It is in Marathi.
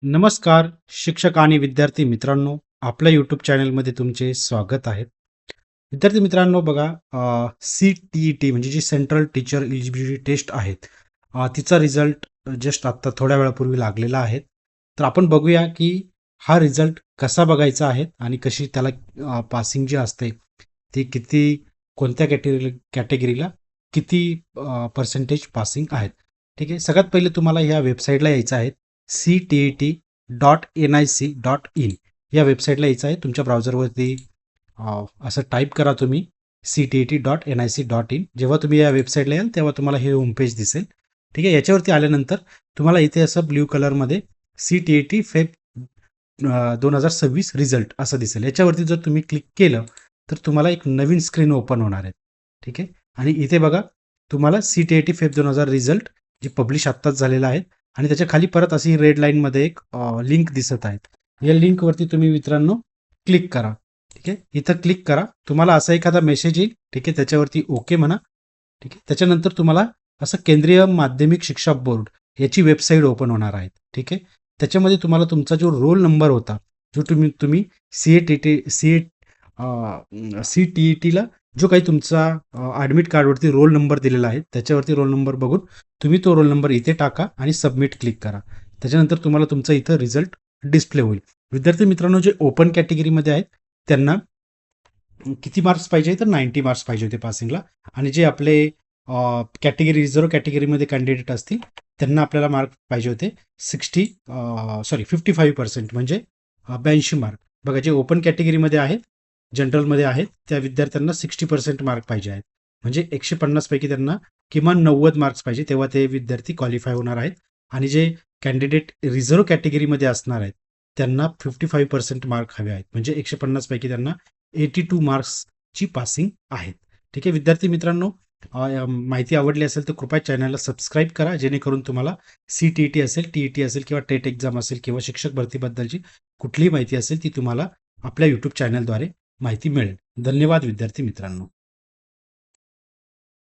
नमस्कार शिक्षक आणि विद्यार्थी मित्रांनो, आपल्या यूट्यूब चॅनलमध्ये तुमचे स्वागत आहे. विद्यार्थी मित्रांनो बघा, CTET म्हणजे जी सेंट्रल टीचर एलिजिबिलिटी टेस्ट आहेत, तिचा रिझल्ट जस्ट आत्ता थोड्या वेळापूर्वी लागलेला आहे. तर आपण बघूया की हा रिझल्ट कसा बघायचा आहे आणि कशी त्याला पासिंग जी असते ती किती, कोणत्या कॅटेगरीला किती पर्सेंटेज पासिंग आहेत. ठीक आहे, सगळ्यात पहिले तुम्हाला ह्या वेबसाईटला यायचं आहे, CTET.nic.in या वेबसाईटला यायचं आहे. तुमच्या ब्राउझरवरती असं टाईप करा तुम्ही CTET.nic.in. जेव्हा तुम्ही या वेबसाईटला याल तेव्हा तुम्हाला हे होमपेज दिसेल. ठीक आहे, याच्यावरती आल्यानंतर तुम्हाला इथे असं ब्ल्यू कलरमध्ये CTET फेब 2026 रिझल्ट असं दिसेल. याच्यावरती जर तुम्ही क्लिक केलं तर तुम्हाला एक नवीन स्क्रीन ओपन होणार आहे. ठीक आहे, आणि इथे बघा तुम्हाला CTET फेब 2000 रिझल्ट जे पब्लिश आत्ताच झालेलं आहे आणि त्याच्या खाली परत अशी रेड लाईनमध्ये एक लिंक दिसत आहे. या लिंकवरती तुम्ही मित्रांनो क्लिक करा. ठीक आहे, इथं क्लिक करा, तुम्हाला असा एखादा मेसेज येईल. ठीक आहे, त्याच्यावरती ओके म्हणा. ठीक आहे, त्याच्यानंतर तुम्हाला असं केंद्रीय माध्यमिक शिक्षा बोर्ड याची वेबसाईट ओपन होणार आहे. ठीक आहे, त्याच्यामध्ये तुम्हाला तुमचा जो रोल नंबर होता, जो तुम्ही CTETला जो काही तुमचा ॲडमिट कार्डवरती रोल नंबर दिलेला आहे त्याच्यावरती रोल नंबर बघून तुम्ही तो रोल नंबर इथे टाका आणि सबमिट क्लिक करा. त्याच्यानंतर तुम्हाला तुमचा इथं रिझल्ट डिस्प्ले होईल. विद्यार्थी मित्रांनो, जे ओपन कॅटेगरीमध्ये आहेत त्यांना किती मार्क्स पाहिजे, तर 90 मार्क्स पाहिजे होते पासिंगला. आणि जे आपले कॅटेगरी रिझर्व्ह कॅटेगरीमध्ये कॅन्डिडेट असतील त्यांना आपल्याला मार्क पाहिजे होते 55% म्हणजे 82 मार्क. बघा, जे ओपन कॅटेगरीमध्ये आहेत, जनरलमध्ये आहेत, त्या विद्यार्थ्यांना 60% मार्क पाहिजे आहेत. म्हणजे 150 पैकी त्यांना किमान 90 मार्क्स पाहिजे, तेव्हा ते विद्यार्थी क्वालिफाय होणार आहेत. आणि जे कॅन्डिडेट रिझर्व्ह कॅटेगरीमध्ये असणार आहेत त्यांना 55% मार्क हवे आहेत, म्हणजे 150 पैकी त्यांना 82 मार्क्सची पासिंग आहेत. ठीक आहे विद्यार्थी मित्रांनो, माहिती आवडली असेल तर कृपया चॅनलला सबस्क्राईब करा, जेणेकरून तुम्हाला CTET असेल, TET असेल किंवा टेट एक्झाम असेल किंवा शिक्षक भरतीबद्दलची कुठलीही माहिती असेल ती तुम्हाला आपल्या यूट्यूब चॅनलद्वारे माहिती मिळेल. धन्यवाद विद्यार्थी मित्रांनो.